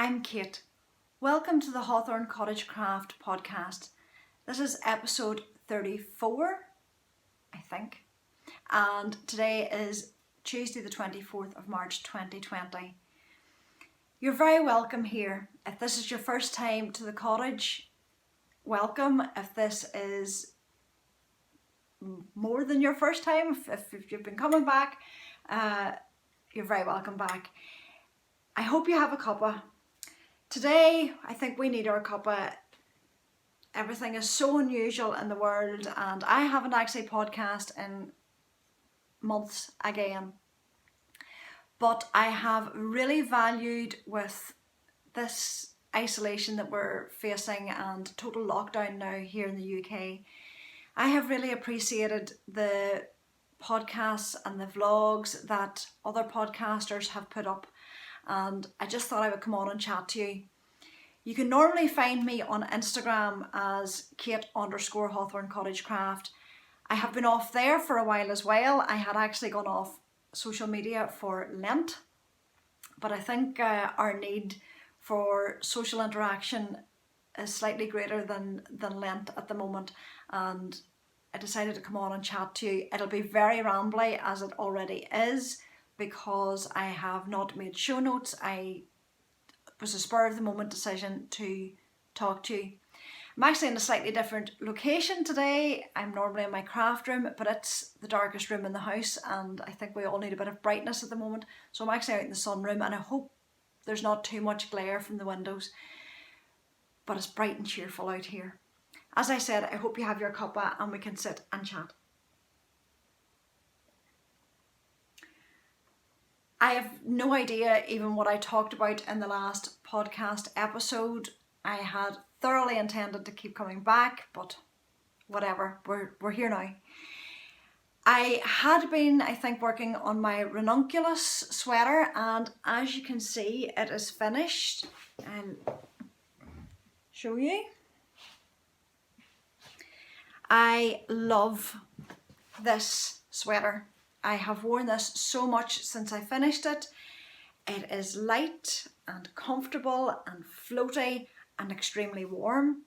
I'm Kate. Welcome to the Hawthorn Cottagecraft podcast. This is episode 34, I think, and today is Tuesday the 24th of March 2020. You're very welcome here. If this is your first time to the cottage, welcome. If this is more than your first time, if you've been coming back, you're very welcome back. I hope you have a cuppa. Today, I think we need our cuppa. Everything is so unusual in the world, and I haven't actually podcasted in months again. But I have really valued with this isolation that we're facing and total lockdown now here in the UK. I have really appreciated the podcasts and the vlogs that other podcasters have put up, and I just thought I would come on and chat to you. You can normally find me on Instagram as Kate_Hawthorncottagecraft. I have been off there for a while as well. I had actually gone off social media for Lent, but I think our need for social interaction is slightly greater than Lent at the moment, and I decided to come on and chat to you. It'll be very rambly, as it already is, because I have not made show notes. It was a spur of the moment decision to talk to you. I'm actually in a slightly different location today. I'm normally in my craft room, but it's the darkest room in the house, and I think we all need a bit of brightness at the moment. So I'm actually out in the sunroom, and I hope there's not too much glare from the windows, but it's bright and cheerful out here. As I said, I hope you have your cuppa and we can sit and chat. I have no idea even what I talked about in the last podcast episode. I had thoroughly intended to keep coming back, but whatever, we're here now. I had been, I think, working on my Ranunculus sweater, and as you can see, it is finished. I'll show you. I love this sweater. I have worn this so much since I finished it. It is light and comfortable and floaty and extremely warm.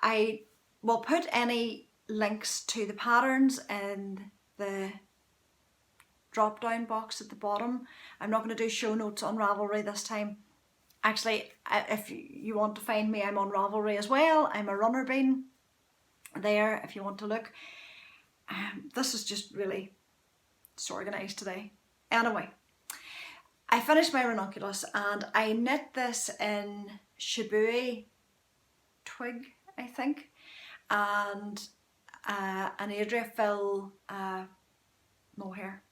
I will put any links to the patterns in the drop down box at the bottom. I'm not going to do show notes on Ravelry this time. Actually, if you want to find me, I'm on Ravelry as well. I'm ARunnerBean there if you want to look. This is just really disorganised today. Anyway, I finished my Ranunculus and I knit this in Shibui twig, I think, and an Adriafil mohair,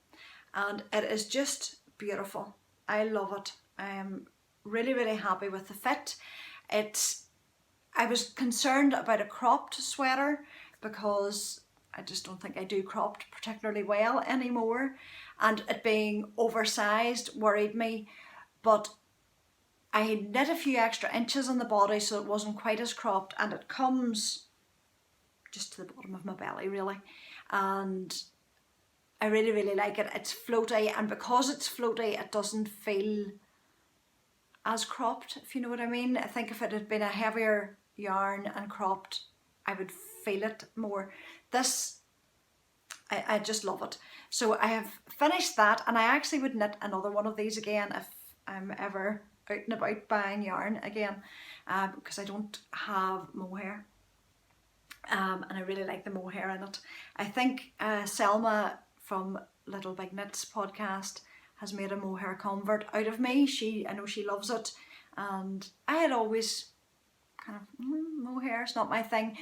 and it is just beautiful. I love it. I'm really happy with the fit. I was concerned about a cropped sweater because I just don't think I do cropped particularly well anymore, and it being oversized worried me, but I knit a few extra inches on the body so it wasn't quite as cropped, and it comes just to the bottom of my belly really, and I really like it. It's floaty, and because it's floaty it doesn't feel as cropped, if you know what I mean. I think if it had been a heavier yarn and cropped, I would feel it more. This, I just love it. So I have finished that, and I actually would knit another one of these again if I'm ever out and about buying yarn again, because I don't have mohair, and I really like the mohair in it. I think Selma from Little Big Knits podcast has made a mohair convert out of me. I know she loves it, and I had always kind of, mohair is not my thing,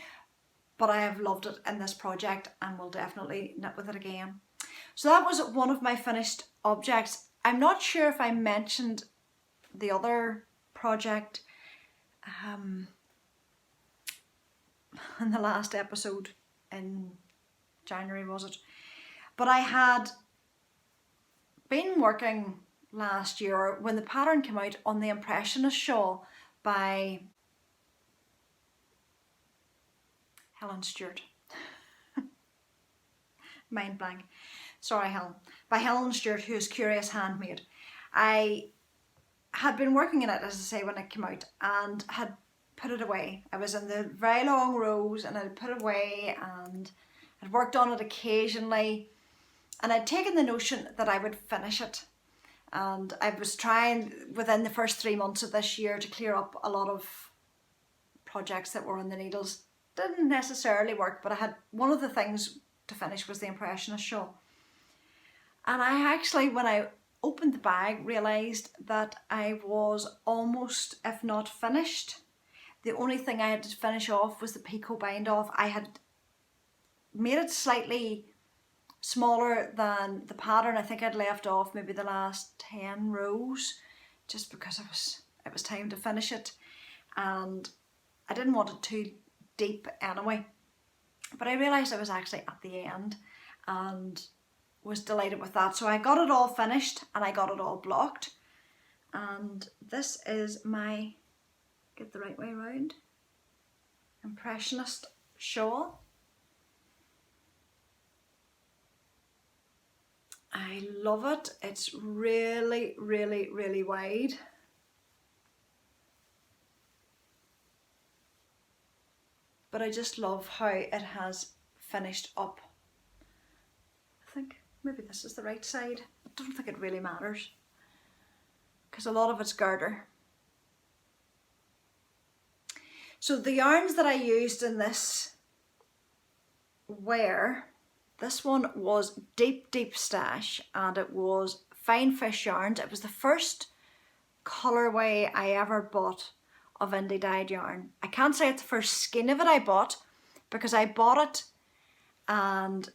but I have loved it in this project and will definitely knit with it again. So that was one of my finished objects. I'm not sure if I mentioned the other project in the last episode in January, was it? But I had been working last year when the pattern came out on the Impressionist shawl by Helen Stewart. Mind blank. Sorry, Helen. By Helen Stewart, who is Curious Handmade. I had been working in it, as I say, when it came out, and had put it away. I was in the very long rows and I'd put it away, and I'd worked on it occasionally, and I'd taken the notion that I would finish it. And I was trying within the first 3 months of this year to clear up a lot of projects that were on the needles. Didn't necessarily work, but I had one of the things to finish was the Impressionist shawl. And I actually, when I opened the bag, realised that I was almost, if not finished. The only thing I had to finish off was the picot bind off. I had made it slightly smaller than the pattern. I think I'd left off maybe the last 10 rows just because it was time to finish it, and I didn't want it too deep anyway. But I realised I was actually at the end and was delighted with that. So I got it all finished and I got it all blocked, and this is my, get the right way around, Impressionist shawl. I love it. It's really, really, really wide. But I just love how it has finished up. I think maybe this is the right side. I don't think it really matters because a lot of it's garter. So the yarns that I used in this were, this one was Deep Deep Stash, and it was Fine Fish yarns. It was the first colourway I ever bought of indie dyed yarn. I can't say it's the first skein of it I bought, because I bought it and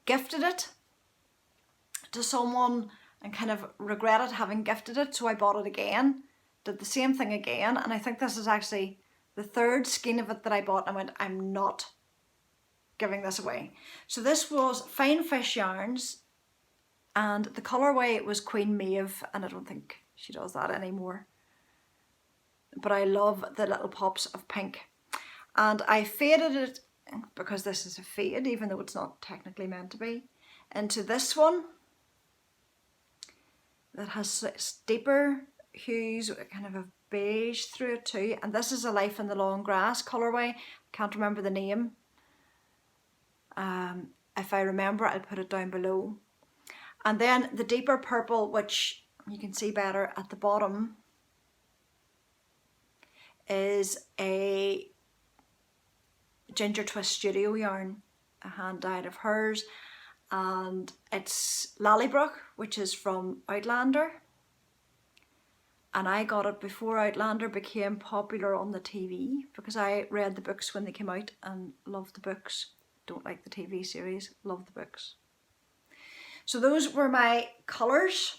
gifted it to someone and kind of regretted having gifted it, so I bought it again, did the same thing again, and I think this is actually the third skein of it that I bought, and I went, I'm not giving this away. So this was Fine Fish yarns, and the colourway was Queen Maeve, and I don't think she does that anymore. But I love the little pops of pink. And I faded it, because this is a fade, even though it's not technically meant to be, into this one that has deeper hues, kind of a beige through it too. And this is a Life in the Long Grass colourway. Can't remember the name. If I remember, I'll put it down below. And then the deeper purple, which you can see better at the bottom, is a Ginger Twist Studio yarn, a hand dyed of hers, and it's Lallybrook, which is from Outlander, and I got it before Outlander became popular on the TV, because I read the books when they came out and loved the books. Don't like the TV series, love the books. So those were my colours,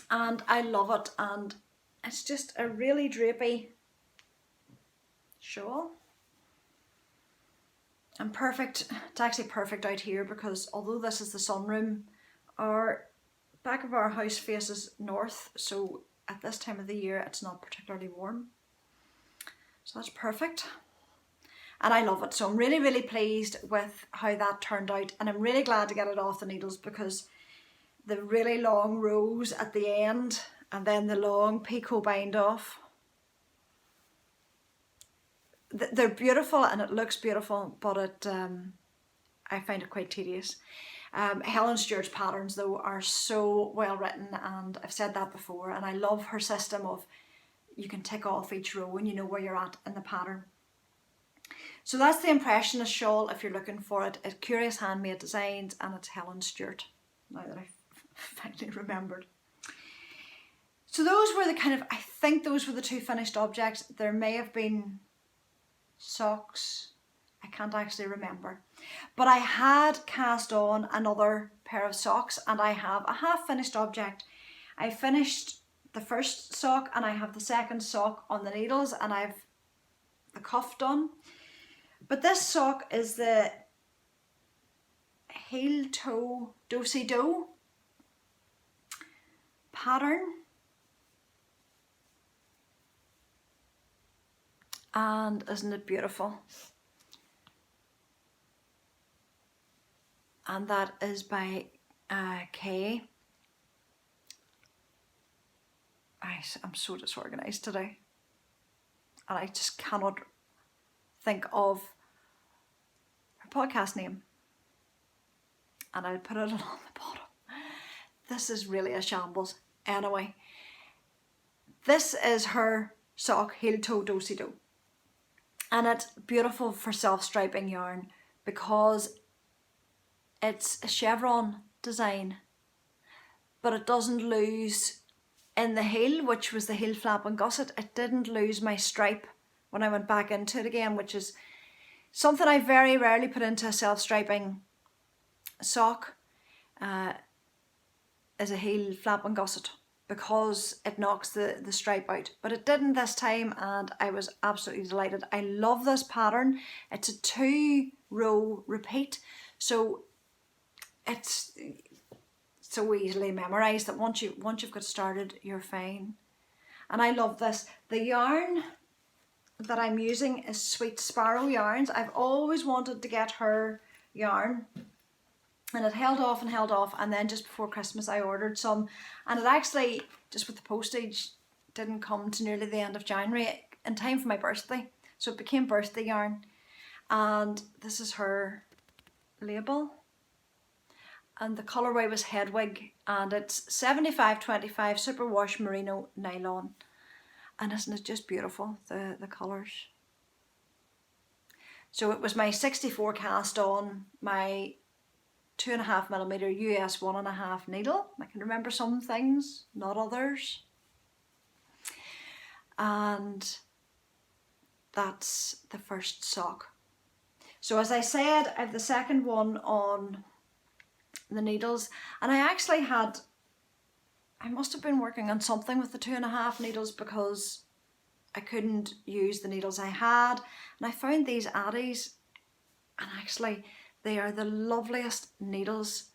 and I love it, and it's just a really drapey shawl. And perfect, it's actually perfect out here, because although this is the sunroom, our back of our house faces north, so at this time of the year it's not particularly warm. So that's perfect. And I love it. So I'm really, really pleased with how that turned out, and I'm really glad to get it off the needles, because the really long rows at the end and then the long picot bind off, they're beautiful and it looks beautiful, but it I find it quite tedious. Helen Stewart's patterns though are so well written, and I've said that before, and I love her system of you can tick off each row and you know where you're at in the pattern. So that's the Impressionist shawl if you're looking for it. It's Curious Handmade Designs, and it's Helen Stewart, now that I've finally remembered. So those were the kind of, I think those were the two finished objects. There may have been socks, I can't actually remember, but I had cast on another pair of socks, and I have a half finished object. I finished the first sock and I have the second sock on the needles, and I've the cuff done. But this sock is the heel toe do-si-do pattern, and isn't it beautiful? And that is by Kay. I'm so disorganised today. And I just cannot think of her podcast name. And I'll put it on the bottom. This is really a shambles. Anyway, this is her sock, heel toe do-si-do. And it's beautiful for self-striping yarn because it's a chevron design, but it doesn't lose in the heel, which was the heel flap and gusset. It didn't lose my stripe when I went back into it again, which is something I very rarely put into a self-striping sock, is a heel flap and gusset, because it knocks the stripe out. But it didn't this time, and I was absolutely delighted. I love this pattern. It's a 2-row repeat, so it's so easily memorised that once you've got started, you're fine. And I love this. The yarn that I'm using is Sweet Sparrow yarns. I've always wanted to get her yarn, and it held off, and then just before Christmas I ordered some, and it actually, just with the postage, didn't come to nearly the end of January in time for my birthday, so it became birthday yarn. And this is her label, and the colourway was Hedwig, and it's 75-25 superwash merino nylon. And isn't it just beautiful, the colours? So it was my 64 cast on, my 2.5mm US 1.5 needle. I can remember some things, not others. And that's the first sock. So as I said, I have the second one on the needles, and I must have been working on something with the 2.5 needles, because I couldn't use the needles I had, and I found these Addies, and actually they are the loveliest needles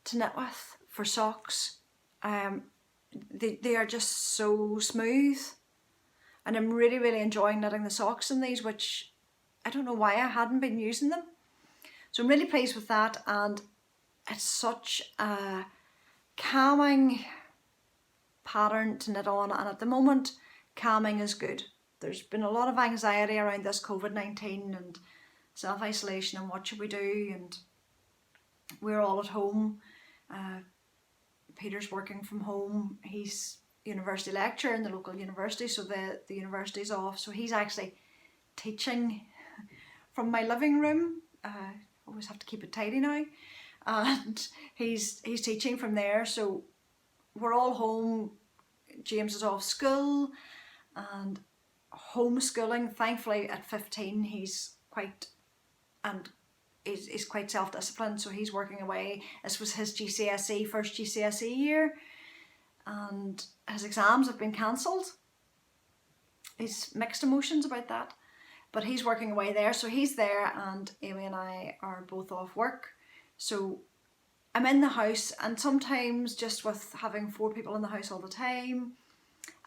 to knit with for socks. They are just so smooth, and I'm really enjoying knitting the socks in these, which I don't know why I hadn't been using them. So I'm really pleased with that, and it's such a calming pattern to knit on, and at the moment calming is good. There's been a lot of anxiety around this COVID-19 and self-isolation and what should we do, and we're all at home. Peter's working from home. He's university lecturer in the local university, so the university's off, so he's actually teaching from my living room. Always have to keep it tidy now, and he's teaching from there, so we're all home. James is off school and homeschooling. Thankfully at 15 he's quite self-disciplined, so he's working away. This was his GCSE, first GCSE year, and his exams have been cancelled. He's mixed emotions about that, but he's working away there, so he's there, and Amy and I are both off work. So I'm in the house, and sometimes just with having 4 people in the house all the time,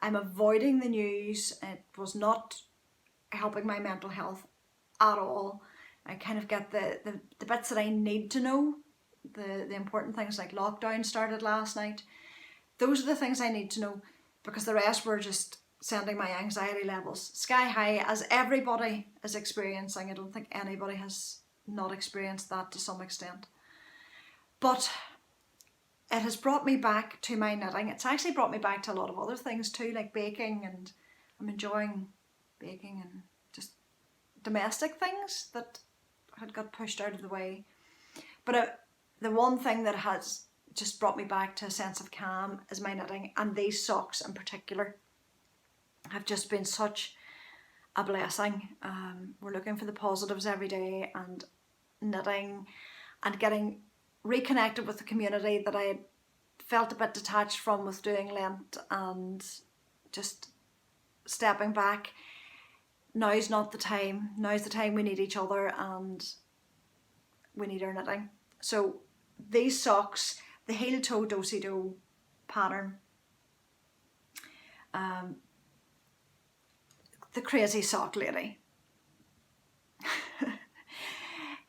I'm avoiding the news. It was not helping my mental health at all. I kind of get the bits that I need to know, the important things, like lockdown started last night. Those are the things I need to know, because the rest were just sending my anxiety levels sky high, as everybody is experiencing. I don't think anybody has not experienced that to some extent. But it has brought me back to my knitting. It's actually brought me back to a lot of other things too, like baking, and I'm enjoying baking and just domestic things that had got pushed out of the way. But the one thing that has just brought me back to a sense of calm is my knitting, and these socks in particular have just been such a blessing. We're looking for the positives every day, and knitting and getting reconnected with the community that I had felt a bit detached from with doing Lent, and just stepping back. Now's not the time. Now's the time we need each other, and we need our knitting. So these socks, the heel toe do-si-do pattern, the crazy sock lady.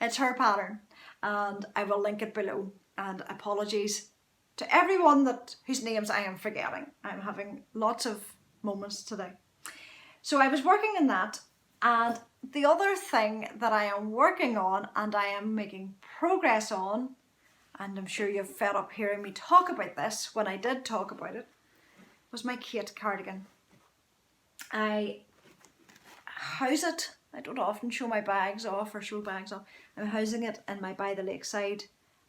It's her pattern, and I will link it below. And apologies to everyone whose names I am forgetting. I'm having lots of moments today. So I was working on that, and the other thing that I am working on and I am making progress on, and I'm sure you've fed up hearing me talk about this when I did talk about it, was my Kate cardigan. I house it. I don't often show my bags off or show bags off. I'm housing it in my By the Lakeside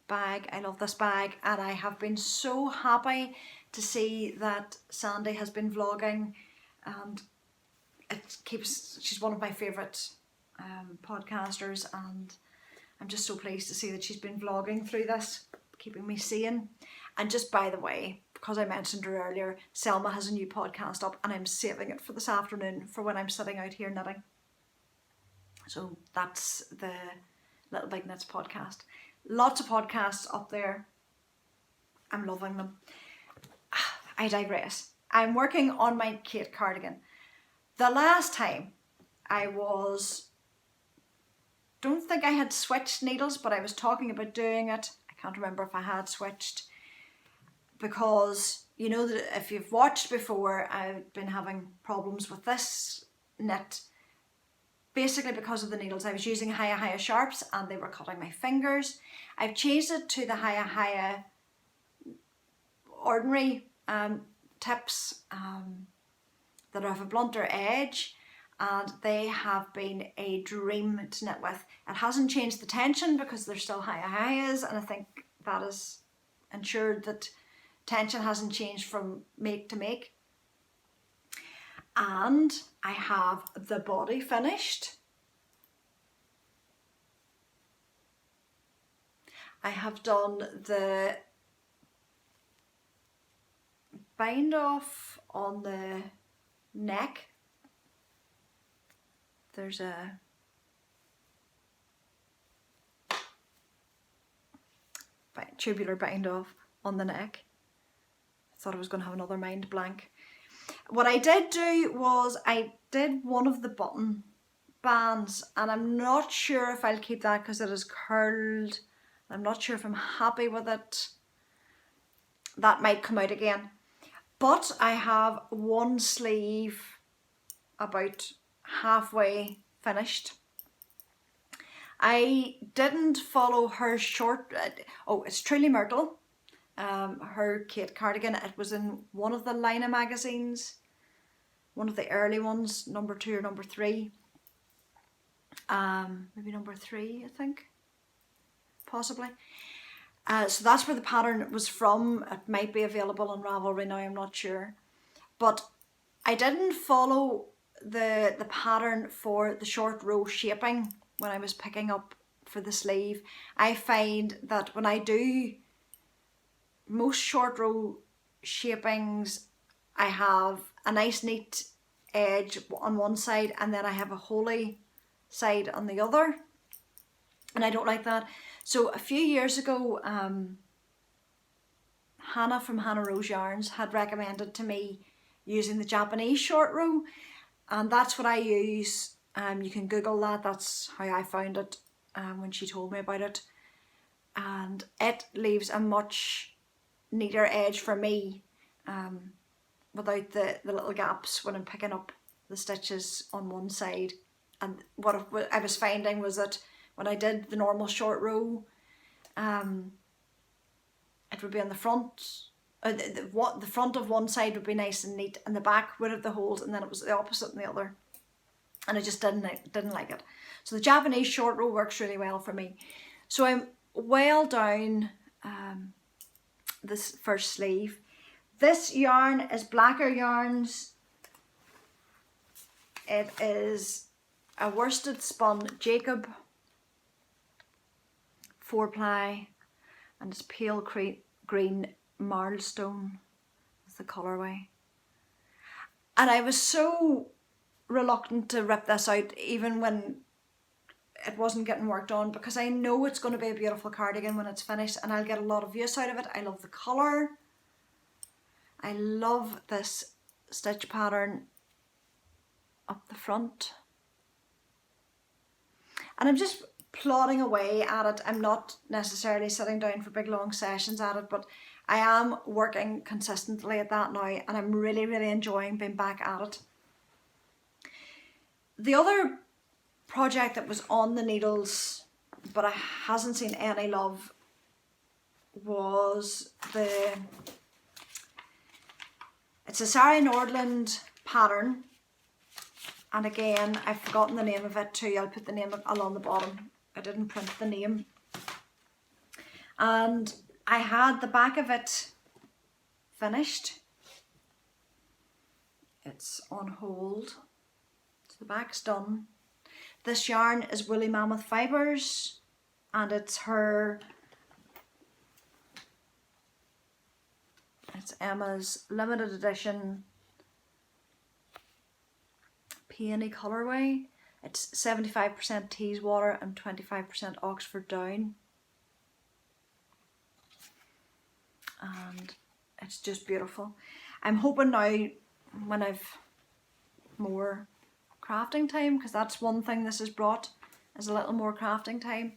bag. I love this bag, and I have been so happy to see that Sandy has been vlogging, and she's one of my favourite podcasters, and I'm just so pleased to see that she's been vlogging through this, keeping me sane. And just by the way, because I mentioned her earlier, Selma has a new podcast up, and I'm saving it for this afternoon for when I'm sitting out here knitting. So that's the Little Big Knits podcast. Lots of podcasts up there. I'm loving them. I digress. I'm working on my Kate cardigan. The last time don't think I had switched needles, but I was talking about doing it. I can't remember if I had switched, because you know that if you've watched before, I've been having problems with this knit, basically because of the needles. I was using Hiya sharps and they were cutting my fingers. I've changed it to the Hiya ordinary tips that have a blunter edge, and they have been a dream to knit with. It hasn't changed the tension because they're still Hiyas, and I think that has ensured that tension hasn't changed from make to make. And I have the body finished. I have done the bind off on the neck. There's a tubular bind off on the neck. I thought I was going to have another mind blank. What I did do was I did one of the button bands, and I'm not sure if I'll keep that because it is curled. I'm not sure if I'm happy with it. That might come out again. But I have one sleeve about halfway finished. I didn't follow her short, it's truly Myrtle, her Kate cardigan. It was in one of the Lina magazines, one of the early ones, number 2 or number 3. Maybe number 3, I think, possibly. So that's where the pattern was from. It might be available on Ravelry now, I'm not sure. But I didn't follow the pattern for the short row shaping when I was picking up for the sleeve. I find that when I do most short row shapings, I have a nice neat edge on one side and then I have a holy side on the other, and I don't like that. So a few years ago, Hannah from Hannah Rose Yarns had recommended to me using the Japanese short row, and that's what I use. You can Google that. That's how I found it when she told me about it, and it leaves a much neater edge for me without the little gaps when I'm picking up the stitches on one side. And what I was finding was that when I did the normal short row, it would be on the front, the front of one side would be nice and neat and the back would have the holes, and then it was the opposite on the other, and I just didn't like it. So the Japanese short row works really well for me. So I'm well down this first sleeve. This yarn is Blacker Yarns. It is a worsted spun Jacob 4-ply, and it's pale green marlstone is the colourway. And I was so reluctant to rip this out even when it wasn't getting worked on, because I know it's going to be a beautiful cardigan when it's finished and I'll get a lot of use out of it. I love the colour. I love this stitch pattern up the front. And I'm just plodding away at it. I'm not necessarily sitting down for big long sessions at it, but I am working consistently at that now, and I'm really enjoying being back at it. The other project that was on the needles but I hasn't seen any love was it's a Sari Nordlund pattern, and again I've forgotten the name of it too. I'll put the name along the bottom. I didn't print the name, and I had the back of it finished. It's on hold, so the back's done. This yarn is Woolly Mammoth Fibres, and it's Emma's limited edition peony colourway. It's 75% Teeswater and 25% Oxford down, and it's just beautiful. I'm hoping now, when I've more crafting time, because that's one thing this has brought, is a little more crafting time,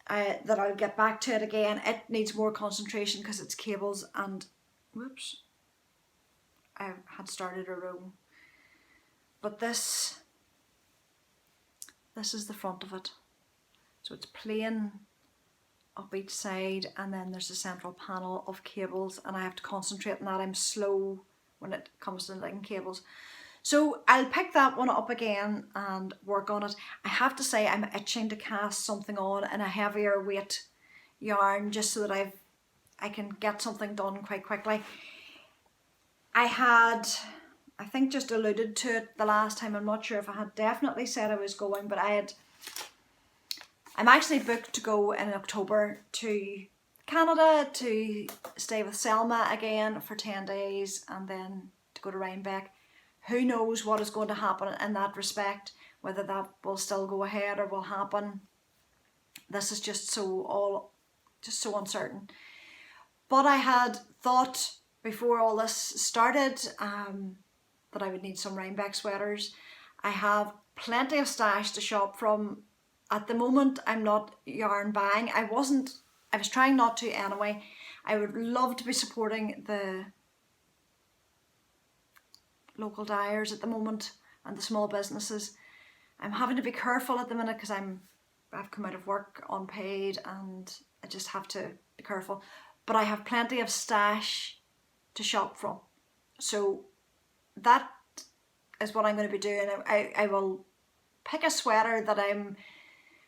that I'll get back to it again. It needs more concentration because it's cables, and whoops, I had started a row, but this is the front of it, so it's plain up each side, and then there's a central panel of cables, and I have to concentrate on that. I'm slow when it comes to knitting cables. So I'll pick that one up again and work on it. I have to say I'm itching to cast something on in a heavier weight yarn, just so that I can get something done quite quickly. I think just alluded to it the last time. I'm not sure if I had definitely said I was going, but I'm actually booked to go in October to Canada to stay with Selma again for 10 days and then to go to Rhinebeck. Who knows what is going to happen in that respect, whether that will still go ahead or will happen. This is just so uncertain. But I had thought before all this started that I would need some Rhinebeck sweaters. I have plenty of stash to shop from. At the moment, I'm not yarn buying. I was trying not to anyway. I would love to be supporting the local dyers at the moment and the small businesses. I'm having to be careful at the minute because I've come out of work unpaid and I just have to be careful. But I have plenty of stash to shop from. So that is what I'm going to be doing. I will pick a sweater that I'm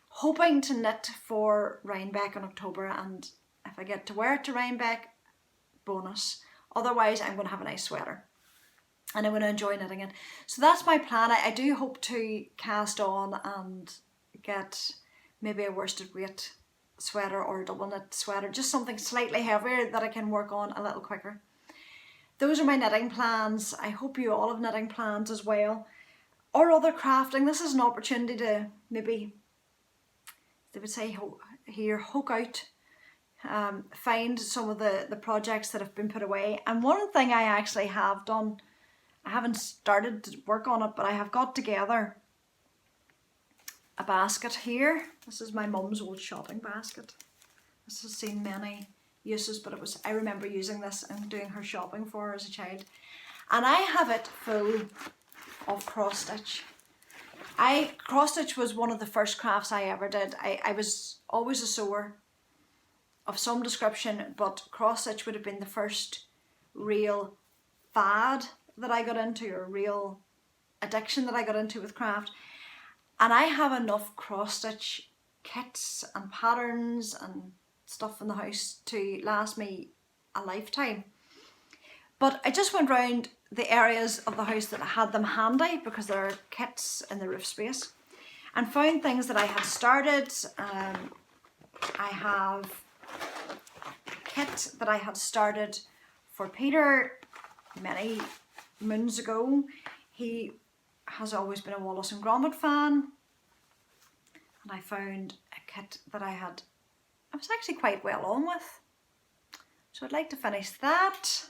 hoping to knit for Rhinebeck in October, and if I get to wear it to Rhinebeck, bonus. Otherwise, I'm going to have a nice sweater and I'm going to enjoy knitting it. So that's my plan. I do hope to cast on and get maybe a worsted weight sweater or a double knit sweater, just something slightly heavier that I can work on a little quicker. Those are my knitting plans. I hope you all have knitting plans as well, or other crafting. This is an opportunity to maybe, they would say here, hook out, find some of the projects that have been put away. And one thing I actually have done, I haven't started to work on it, but I have got together a basket here. This is my mum's old shopping basket. This has seen many uses, but I remember using this and doing her shopping for her as a child. And I have it full of cross stitch. Cross stitch was one of the first crafts I ever did. I was always a sewer of some description, but cross stitch would have been the first real fad that I got into, or real addiction that I got into with craft. And I have enough cross stitch kits and patterns and stuff in the house to last me a lifetime. But I just went round the areas of the house that had them handy, because there are kits in the roof space, and found things that I had started. I have a kit that I had started for Peter many moons ago. He has always been a Wallace and Gromit fan, and I found a kit that I was actually quite well on with. So I'd like to finish that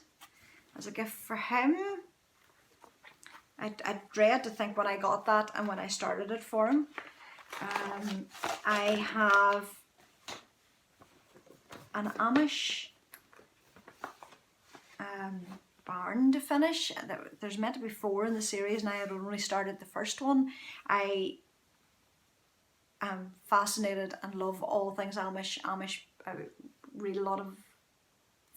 as a gift for him. I dread to think when I got that and when I started it for him. I have an Amish barn to finish. There's meant to be 4 in the series and I had only started the first one. I am fascinated and love all things Amish. I read a lot of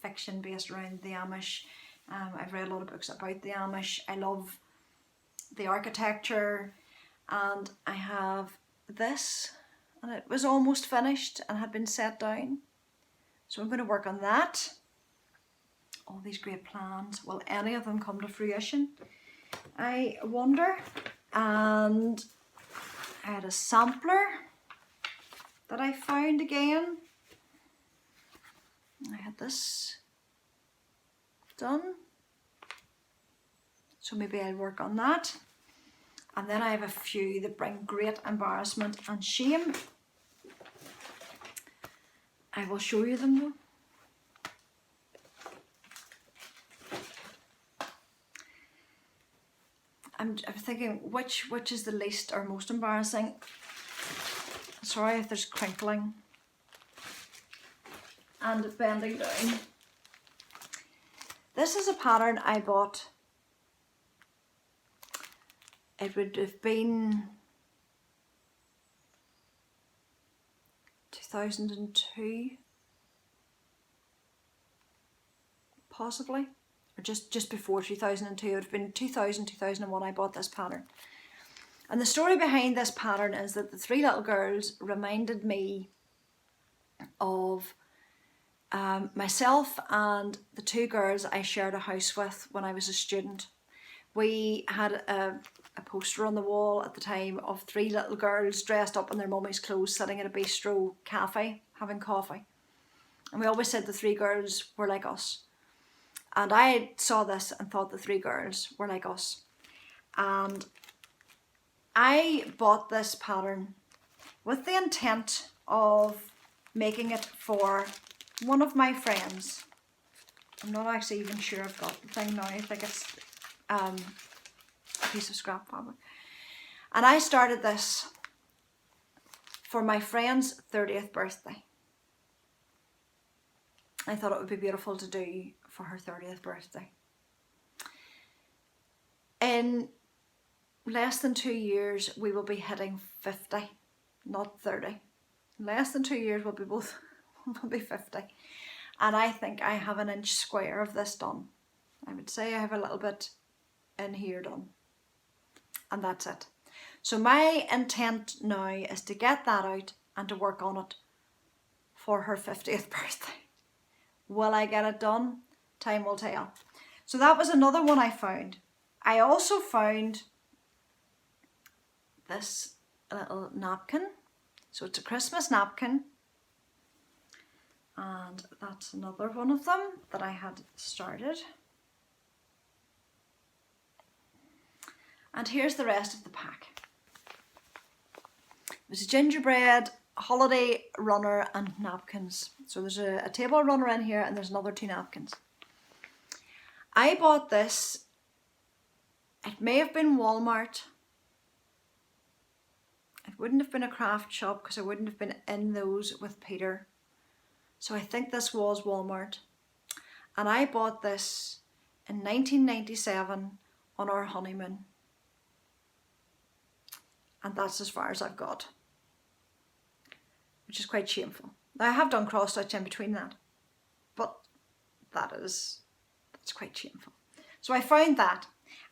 fiction based around the Amish. I've read a lot of books about the Amish. I love the architecture, and I have this, and it was almost finished and had been set down. So I'm going to work on that. All these great plans, will any of them come to fruition? I wonder. And I had a sampler that I found again. I had this done. So maybe I'll work on that. And then I have a few that bring great embarrassment and shame. I will show you them though. I'm thinking which is the least or most embarrassing. Sorry if there's crinkling and bending down. This is a pattern I bought. It would have been 2002, possibly, or just before 2002. It would have been 2000, 2001 I bought this pattern. And the story behind this pattern is that the 3 little girls reminded me of myself and the 2 girls I shared a house with when I was a student. We had a poster on the wall at the time of 3 little girls dressed up in their mummy's clothes sitting at a bistro cafe having coffee. And we always said the 3 girls were like us. And I saw this and thought the 3 girls were like us. And I bought this pattern with the intent of making it for one of my friends. I'm not actually even sure I've got the thing now. I think it's a piece of scrap fabric. And I started this for my friend's 30th birthday. I thought it would be beautiful to do for her 30th birthday. In less than 2 years, we will be hitting 50, not 30. In less than 2 years, we'll be 50. And I think I have 1 inch square of this done. I would say I have a little bit in here done. And that's it. So my intent now is to get that out and to work on it for her 50th birthday. Will I get it done? Time will tell. So that was another one I found. I also found this little napkin. So it's a Christmas napkin. And that's another one of them that I had started. And here's the rest of the pack. There's a gingerbread, holiday runner and napkins. So there's a table runner in here and there's another 2 napkins. I bought this, it may have been Walmart. It wouldn't have been a craft shop because I wouldn't have been in those with Peter. So I think this was Walmart. And I bought this in 1997 on our honeymoon. And that's as far as I've got, which is quite shameful. Now I have done cross stitch in between that, but that's quite shameful. So I found that,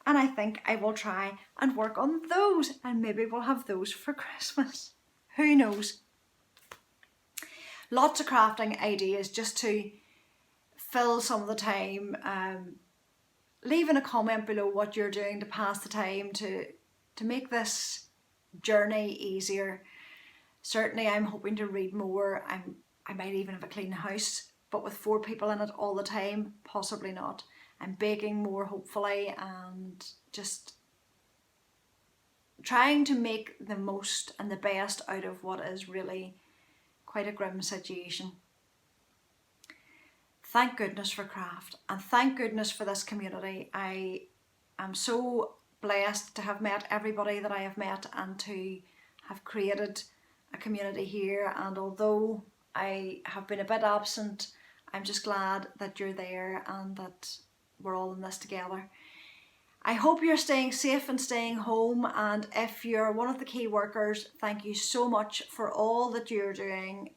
and I think I will try and work on those, and maybe we'll have those for Christmas. Who knows? Lots of crafting ideas just to fill some of the time. Leaving a comment below what you're doing to pass the time to make this journey easier. Certainly I'm hoping to read more. I might even have a clean house, but with 4 people in it all the time, possibly not. I'm baking more hopefully, and just trying to make the most and the best out of what is really quite a grim situation. Thank goodness for craft, and thank goodness for this community. I am so blessed to have met everybody that I have met and to have created a community here. And although I have been a bit absent I'm just glad that you're there and that we're all in this together. I hope you're staying safe and staying home, and if you're one of the key workers, thank you so much for all that you're doing.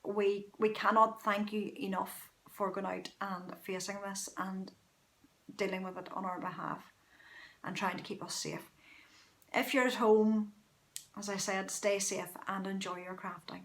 We cannot thank you enough for going out and facing this and dealing with it on our behalf and trying to keep us safe. If you're at home, as I said, stay safe and enjoy your crafting.